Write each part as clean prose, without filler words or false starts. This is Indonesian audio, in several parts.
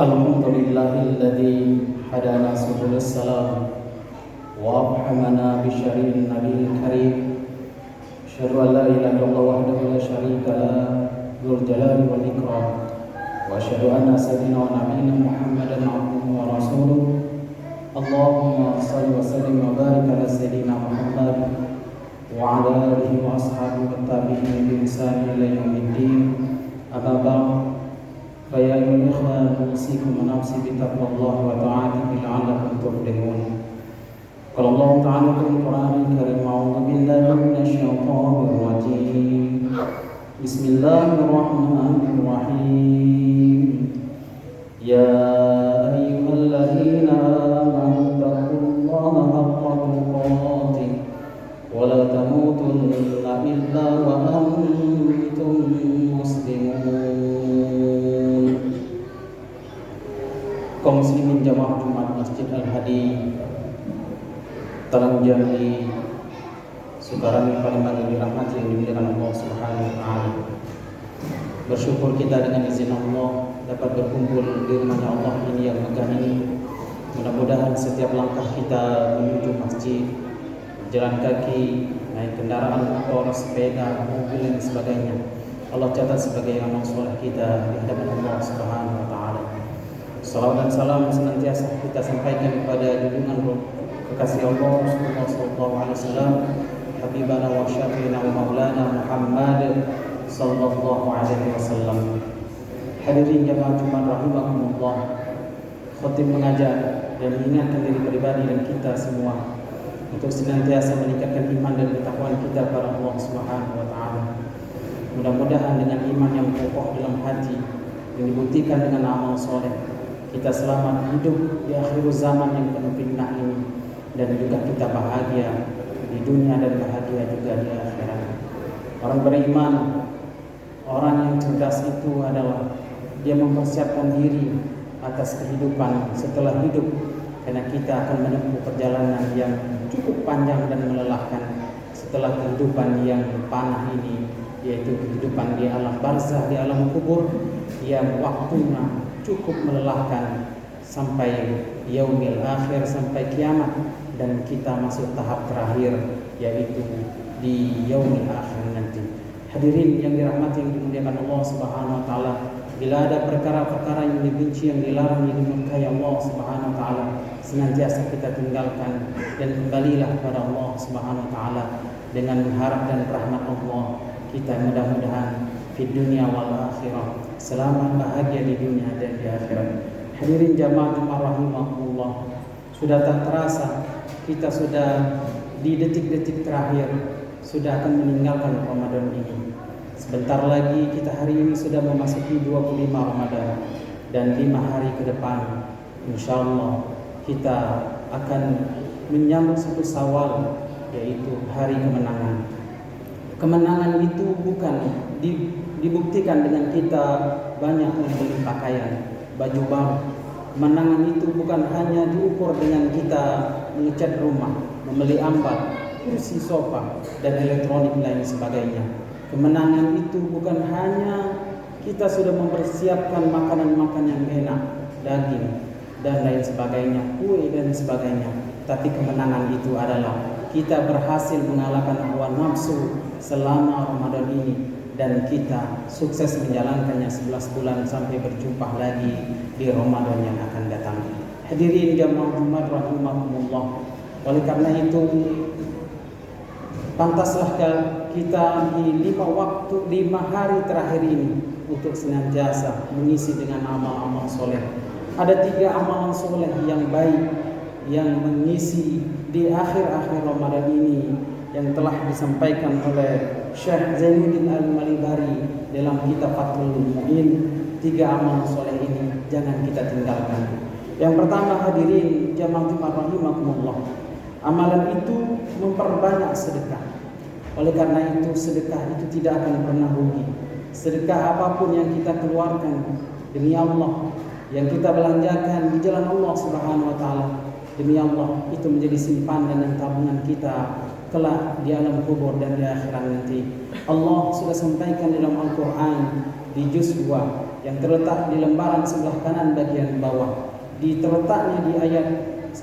Alhamdulillahilladzi hadana subulus salam wa afhamana bi syar'in nabiyil karim. Asyhadu an la ilaha illallah wahdahu la syarika lah, dzul jalali wal ikram. Wa asyhadu anna sayyidina wa nabiyyina Muhammadan abduhu wa rasuluh. Allahumma shalli wa sallim wa barik ala sayyidina Muhammad wa ala alihi wa ashabihi wa tabi'in bi ihsan ila yaumiddin. Amma ba'd. فيا أيها الإخوة أوصيكم ونفسي بتقوى الله وطاعته لعلكم تفلحون. قال الله تعالى في القرآن الكريم: أعوذ بالله من الشيطان الرجيم. بسم الله الرحمن الرحيم. يا أيها الذين آمنوا اتقوا الله حق تقاته ولا تموتن إلا وأنتم مسلمون. Kaum muslimin jamaah Jumat Masjid Al-Hadi Talang Jambi Sukarami Palembang yang dirahmati yang dimuliakan Allah Subhanahu wa taala. Bersyukur kita dengan izin Allah dapat berkumpul di rumahnya Allah ini yang megah ini. Mudah-mudahan setiap langkah kita menuju masjid, jalan kaki, naik kendaraan motor, sepeda, mobil dan sebagainya, Allah catat sebagai amal soleh kita di hadapan Allah Subhanahu wa taala. Salawat dan salam senantiasa kita sampaikan kepada junjungan kekasih Allah Rasulullah sallallahu alaihi wasallam, habibana wa syafiina wa maulana Muhammad sallallahu alaihi wasallam. Hadirin jamaah Jumat rahimakumullah, khatib mengajak dan mengingatkan diri pribadi dan kita semua untuk senantiasa meningkatkan iman dan ketakwaan kita kepada Allah Subhanahu wa taala. Mudah-mudahan dengan iman yang kokoh dalam hati yang dibuktikan dengan amal soleh, kita selamat hidup di akhir zaman yang penuh fitnah ini, dan juga kita bahagia di dunia dan bahagia juga di akhirat. Orang beriman, orang yang cerdas itu adalah dia mempersiapkan diri atas kehidupan setelah hidup, karena kita akan menempuh perjalanan yang cukup panjang dan melelahkan setelah kehidupan yang panah ini, yaitu kehidupan di alam barzah, di alam kubur yang waktunya cukup melelahkan sampai yaumil akhir, sampai kiamat, dan kita masuk tahap terakhir yaitu di yaumil akhir nanti. Hadirin yang dirahmati yang dimuliakan Allah Subhanahu wa taala, bila ada perkara-perkara yang dibenci, yang dilarang, yang dimurkai Allah Subhanahu wa taala, senantiasa kita tinggalkan dan kembalilah kepada Allah Subhanahu wa taala dengan harap dan rahmat Allah. Kita mudah-mudahan di dunia wal akhirah selamat bahagia di dunia dan di akhirat. Hadirin jamaah Jumat rahimakumullah, sudah tak terasa kita sudah di detik-detik terakhir sudah akan meninggalkan Ramadan ini. Sebentar lagi kita hari ini sudah memasuki 25 Ramadan, dan 5 hari ke depan insyaallah kita akan menyambut satu Syawal, yaitu hari kemenangan. Kemenangan itu bukan dibuktikan dengan kita banyak membeli pakaian, baju baru. Kemenangan itu bukan hanya diukur dengan kita mengecat rumah, membeli ambat, kursi sofa, dan elektronik lain sebagainya. Kemenangan itu bukan hanya kita sudah mempersiapkan makanan-makanan yang enak, daging, dan lain sebagainya, kue dan sebagainya. Tapi kemenangan itu adalah kita berhasil mengalahkan hawa nafsu selama Ramadan ini, dan kita sukses menjalankannya 11 bulan sampai berjumpa lagi di Ramadan yang akan datang. Hadirin jamaah Jumat rahimakumullah, oleh karena itu pantaslah kita di 5 hari terakhir ini untuk senantiasa mengisi dengan amal-amal soleh. Ada 3 amalan soleh yang baik yang mengisi di akhir-akhir Ramadan ini yang telah disampaikan oleh Syekh Zainuddin Al-Malibari dalam kitab Fathul Mu'in. 3 amal soleh ini jangan kita tinggalkan. Yang pertama, hadirin jamaah Jumat rahimakumullah, amalan itu memperbanyak sedekah. Oleh karena itu sedekah itu tidak akan pernah rugi. Sedekah apapun yang kita keluarkan demi Allah, yang kita belanjakan di jalan Allah Subhanahu wa taala demi Allah, itu menjadi simpanan dan tabungan kita kelak di alam kubur dan di akhirat nanti. Allah sudah sampaikan dalam Al-Quran di juz 2 yang terletak di lembaran sebelah kanan bagian bawah, terletaknya di ayat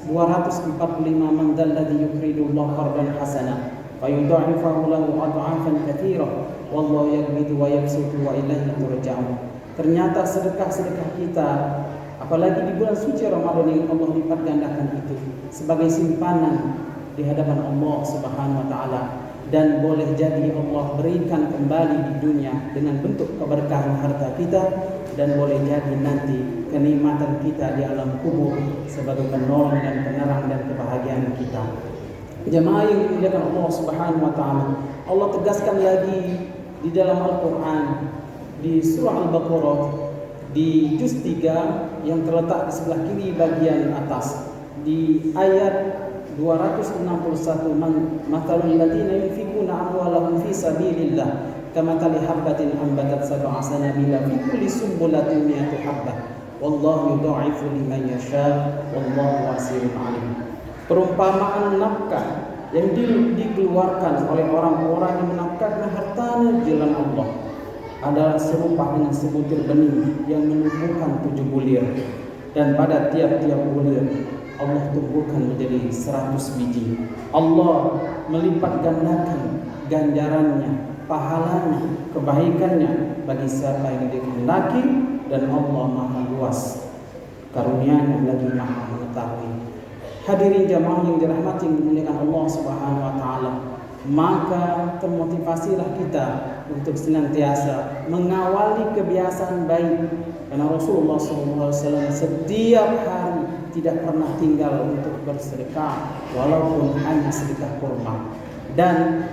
245, man dzalladzi yuqridullaha qardan hasana fayudha'ifahu lahu adha'afan katsira wallahu yaqbidu wa yabsutu wa ilaihi turja'un. Ternyata sedekah-sedekah kita, apalagi di bulan suci Ramadan ini, Allah lipat gandakan itu sebagai simpanan di hadapan Allah Subhanahu wa taala, dan boleh jadi Allah berikan kembali di dunia dengan bentuk keberkahan harta kita, dan boleh jadi nanti kenikmatan kita di alam kubur sebagai penolong dan penerang dan kebahagiaan kita. Jemaah yang dimuliakan Allah Subhanahu wa taala, Allah tegaskan lagi di dalam Al-Qur'an di surah Al-Baqarah di juz 3 yang terletak di sebelah kiri bagian atas di ayat 261, matalul ladzina yunfikuna amwalahum fi sabilillah kamathali habatin ambatat sab'a sanabila fi kulli sumbulatin mi'atu habbah wallahu yudha'ifu liman yasha wallahu wasi'un 'alim. Perumpamaan nafkah yang dikeluarkan oleh orang-orang yang menafkahkan hartanya di jalan Allah adalah serupa dengan sebutir benih yang menumbuhkan 7 bulir, dan pada tiap-tiap bulir Allah tumbuhkan menjadi 100 biji. Allah melipat gandakan ganjarannya, pahalanya, kebaikannya bagi siapa yang dikehendaki, dan Allah Maha luas karunia-Nya lagi Maha mengetahui. Hadirin jamaah yang dirahmati dan dimuliakan Allah Subhanahu wa taala, maka termotivasilah kita untuk senantiasa mengawali kebiasaan baik, karena Rasulullah SAW setiap hari tidak pernah tinggal untuk bersedekah walaupun hanya sedekah kurma. Dan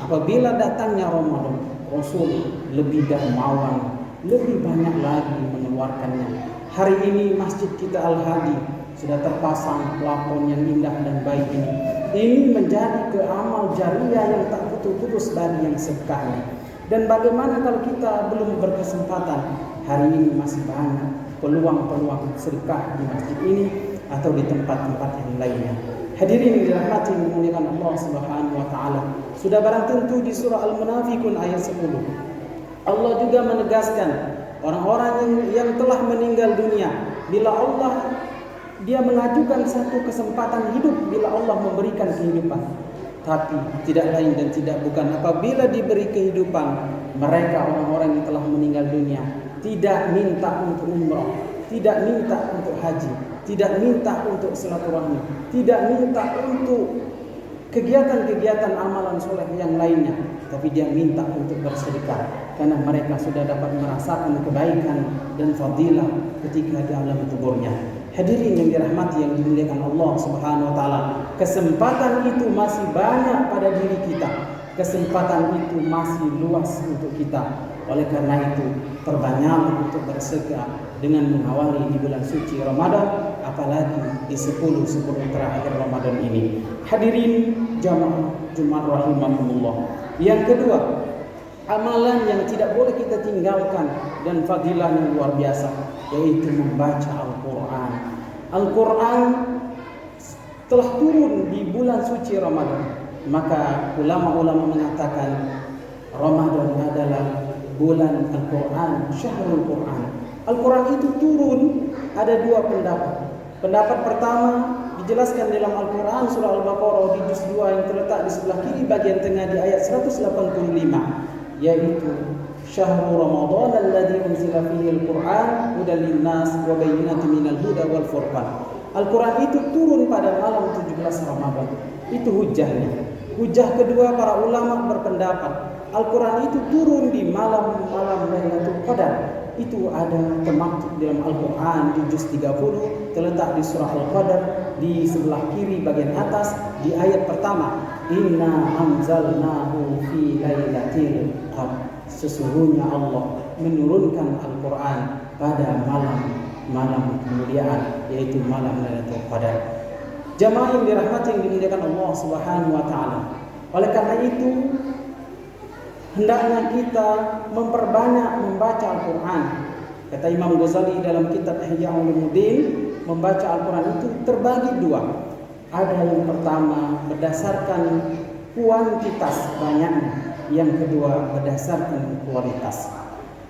apabila datangnya Ramadan, Rasul lebih dermawan, lebih banyak lagi mengeluarkannya. Hari ini masjid kita Al-Hadi sudah terpasang plafon yang indah dan baik ini. Ini menjadi keamal jariah yang tak putus-putus bagi yang sedekah. Dan bagaimana kalau kita belum berkesempatan? Hari ini masih banyak peluang-peluang sedekah di masjid ini atau di tempat-tempat yang lainnya. Hadirin yang dirahmati dan dimuliakan Allah Subhanahu wa taala, sudah barang tentu di surah Al-Munafiqun ayat 10 Allah juga menegaskan orang-orang yang telah meninggal dunia, bila Allah dia mengajukan satu kesempatan hidup, bila Allah memberikan kehidupan, tapi tidak lain dan tidak bukan apabila diberi kehidupan, mereka orang-orang yang telah meninggal dunia tidak minta untuk umrah, tidak minta untuk haji, tidak minta untuk silaturahmi, tidak minta untuk kegiatan-kegiatan amalan soleh yang lainnya, tapi dia minta untuk bersedekah, karena mereka sudah dapat merasakan kebaikan dan fadilah ketika di alam kuburnya. Hadirin yang dirahmati yang dimuliakan Allah Subhanahu wa taala, kesempatan itu masih banyak pada diri kita. Kesempatan itu masih luas untuk kita. Oleh karena itu, perbanyak untuk bersedekah dengan mengawali di bulan suci Ramadan, apalagi di 10 terakhir Ramadan ini. Hadirin jamaah Jumat rahimakumullah. Yang kedua, amalan yang tidak boleh kita tinggalkan dan fadilahnya luar biasa, yaitu membaca Al-Quran. Al-Quran telah turun di bulan suci Ramadan. Maka ulama-ulama mengatakan Ramadan adalah bulan Al-Quran, Syahrul Quran. Al-Quran itu turun, ada dua pendapat. Pendapat pertama dijelaskan dalam Al-Quran surah Al-Baqarah di juz 2 yang terletak di sebelah kiri bagian tengah di ayat 185, yaitu Syahrul Ramadan alladzi unzila fihi al-Quran hudan lin-nas wa bayyinatin minal huda wal furqan. Al-Quran itu turun pada malam 17 Ramadan. Itu hujahnya. Hujah kedua, para ulama berpendapat Al-Quran itu turun di malam-malam Lailatul Qadar. Itu ada termaktub dalam Al-Quran di juz 30 terletak di surah Al-Qadar di sebelah kiri bagian atas di ayat pertama, Inna anzalnahu fi lailatul qadar. Sesungguhnya Allah menurunkan Al-Quran pada malam kemuliaan, yaitu malam Lailatul Qadar. Jamaah yang dirahmati yang dimuliakan Allah Subhanahu wa taala. Oleh karena itu, hendaknya kita memperbanyak membaca Al-Quran. Kata Imam Ghazali dalam kitab Ihya Ulumuddin, membaca Al-Quran itu terbagi dua. Ada yang pertama berdasarkan kuantitas banyaknya, yang kedua berdasarkan kualitas.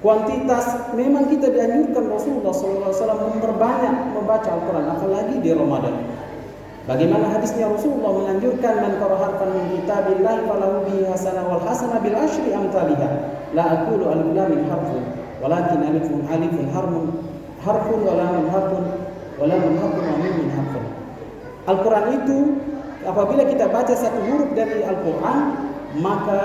Kuantitas memang kita dianjurkan Rasulullah SAW memperbanyak membaca Al-Quran, apalagi di Ramadan. Bagaimana hadisnya Rasulullah menganjurkan man qara'a harfan min kitabillahi falahu bihi hasanah wal hasanah bil asyri amsalihha. La aqulu alif lam mim harfun walakin alifun harfun wa lamun harfun wa lamun harfun wa mim harfun. Al-Quran itu apabila kita baca satu huruf dari Al-Quran, maka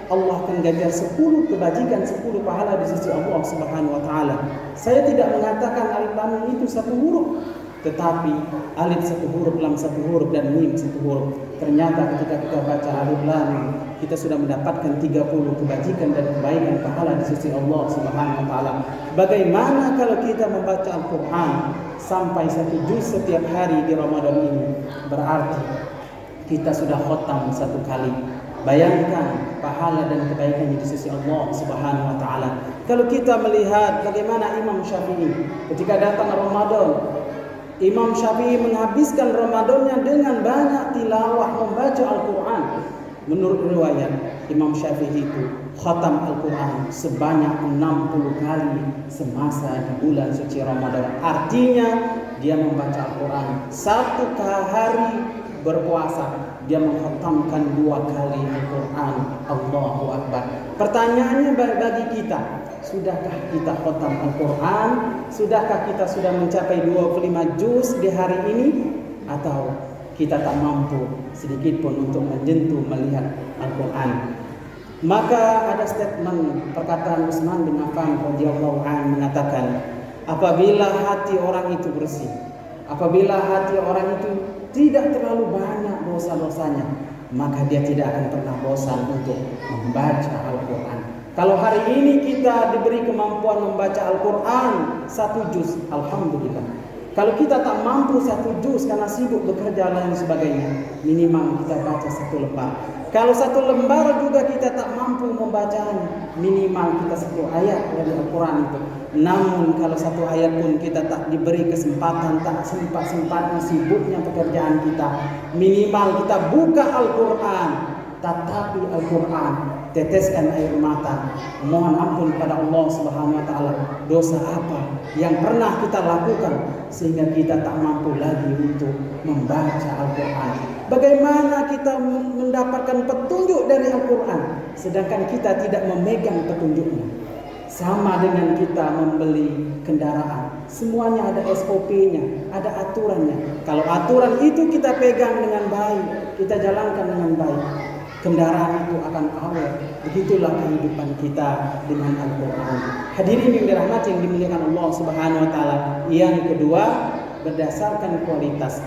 Allah akan ganjar 10 kebajikan, 10 pahala di sisi Allah Subhanahu wa taala. Saya tidak mengatakan alif lam mim itu satu huruf, tetapi alif satu huruf, lam satu huruf, dan mim satu huruf. Ternyata ketika kita baca alif lam mim, kita sudah mendapatkan 30 kebajikan dan kebaikan pahala di sisi Allah Subhanahu wa taala. Bagaimana kalau kita membaca Al-Quran sampai 1 juz setiap hari di Ramadan ini? Berarti kita sudah khatam 1 kali. Bayangkan pahala dan kebaikan di sisi Allah Subhanahu wa taala. Kalau kita melihat bagaimana Imam Syafi'i ketika datang Ramadan, Imam Syafi'i menghabiskan Ramadannya dengan banyak tilawah membaca Al-Quran. Menurut riwayat, Imam Syafi'i itu khatam Al-Quran sebanyak 60 kali semasa di bulan suci Ramadan. Artinya dia membaca Al-Quran 1 hari berpuasa, dia mengkhatamkan 2 kali Al-Quran. Allahu Akbar. Pertanyaannya bagi kita, sudahkah kita khatam Al-Quran? Sudahkah kita sudah mencapai 25 juz di hari ini? Atau kita tak mampu sedikit pun untuk menyentuh melihat Al-Quran? Maka ada statement perkataan Utsman bin Affan radhiyallahu anhu mengatakan, apabila hati orang itu bersih, apabila hati orang itu tidak terlalu banyak dosa-dosanya, maka dia tidak akan pernah bosan untuk membaca Al-Quran. Kalau hari ini kita diberi kemampuan membaca Al-Quran 1 juz, alhamdulillah. Kalau kita tak mampu 1 juz karena sibuk bekerja dan sebagainya, minimal kita baca 1 lembar. Kalau 1 lembar juga kita tak mampu membacanya, minimal kita 1 ayat dari Al-Quran itu. Namun kalau 1 ayat pun kita tak diberi kesempatan, tak sempat-sempatnya sibuknya pekerjaan kita, minimal kita buka Al-Quran, tatapi Al-Quran, teteskan air mata, mohon ampun pada Allah Subhanahu wa taala dosa apa yang pernah kita lakukan sehingga kita tak mampu lagi untuk membaca Al-Quran. Bagaimana kita mendapatkan petunjuk dari Al-Quran sedangkan kita tidak memegang petunjuknya? Sama dengan kita membeli kendaraan, semuanya ada SOP-nya, ada aturannya. Kalau aturan itu kita pegang dengan baik, kita jalankan dengan baik, kendaraan itu akan awet. Begitulah kehidupan kita dengan Al-Quran. Hadirin yang dirahmati yang dimuliakan Allah Subhanahu wa taala. Yang kedua, berdasarkan kualitas.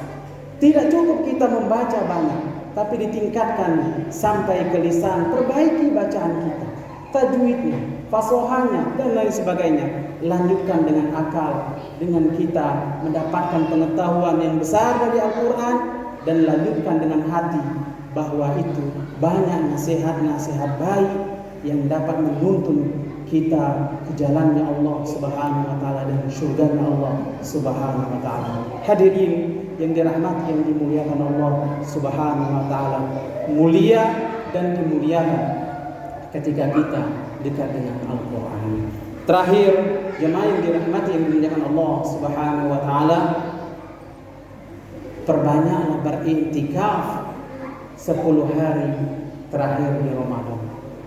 Tidak cukup kita membaca banyak, tapi ditingkatkan sampai ke lisan, perbaiki bacaan kita, tajwidnya, fasohanya, dan lain sebagainya. Lanjutkan dengan akal, dengan kita mendapatkan pengetahuan yang besar dari Al-Quran, dan lanjutkan dengan hati, bahwa itu banyak nasihat-nasihat baik yang dapat menuntun kita ke jalannya Allah Subhanahu wa taala dan surganya Allah Subhanahu wa taala. Hadirin yang dirahmati yang dimuliakan Allah Subhanahu wa taala, mulia dan dimuliakan ketika kita dekat dengan Al-Quran. Terakhir, jemaah yang dirahmati yang dimuliakan Allah Subhanahu wa taala, perbanyaklah beriktikaf 10 hari terakhir di Ramadan.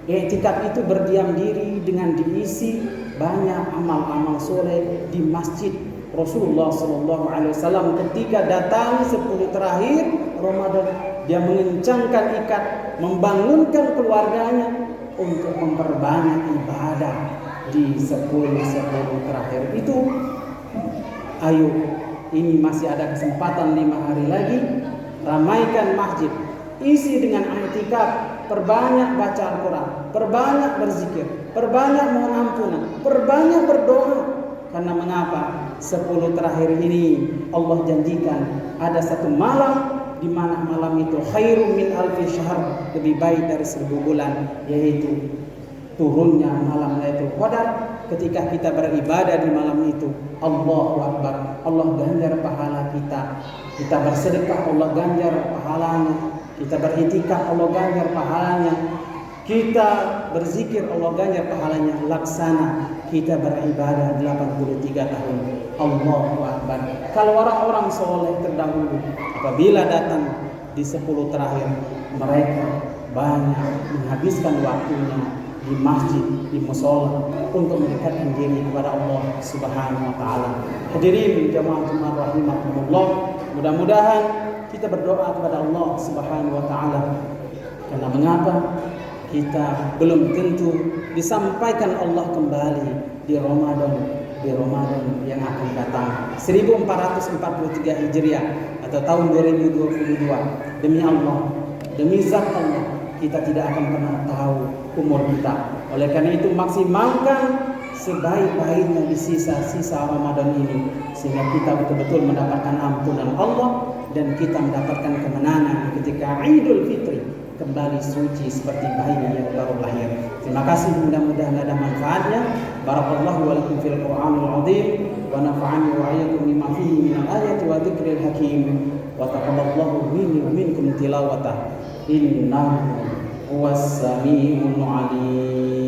Iktikaf itu berdiam diri dengan diisi banyak amal-amal soleh di masjid. Rasulullah SAW ketika datang 10 terakhir Ramadan, dia mengencangkan ikat, membangunkan keluarganya untuk memperbanyak ibadah di 10 terakhir itu. Ayo, ini masih ada kesempatan 5 hari lagi, ramaikan masjid, isi dengan i'tikaf, perbanyak baca Al-Quran, perbanyak berzikir, perbanyak mohon ampunan, perbanyak berdoa. Karena mengapa? 10 terakhir ini Allah janjikan ada 1 malam di mana malam itu khairum min alfi syahr, lebih baik dari 1000 bulan, yaitu turunnya malam Lailatul Qadar ketika kita beribadah di malam itu, Allahu Akbar, Allah ganjar pahala kita. Kita bersedekah, Allah ganjar pahalanya. Kita beriktikaf, Allah ganjar pahalanya. Kita berzikir, Allah ganjar pahalanya. Laksana kita beribadah 83 tahun. Allahu Akbar. Kalau orang-orang soleh terdahulu, apabila datang di 10 terakhir, mereka banyak menghabiskan waktunya di masjid, di musola untuk mendekatkan diri kepada Allah Subhanahu wa taala. Hadirin jamaah rahimakumullah, mudah-mudahan kita berdoa kepada Allah Subhanahu wa taala. Karena mengapa? Kita belum tentu disampaikan Allah kembali di Ramadan yang akan datang 1443 Hijriah atau tahun 2022. Demi Allah, demi zat Allah, kita tidak akan pernah tahu umur kita. Oleh karena itu maksimalkan sebaik-baiknya di sisa-sisa Ramadan ini, sehingga kita betul-betul mendapatkan ampunan Allah dan kita mendapatkan kemenangan ketika Idul Fitri kembali suci seperti bayi yang baru lahir. Terima kasih, mudah-mudahan ada manfaatnya. Barakallahu wa lakum fil Qur'anil azim wa nafa'ani wa iyyakum bima fihi minal ayati wa dzikril hakim wa taqabbalallahu minni wa minkum tilawatah innahu huwas samiul alim.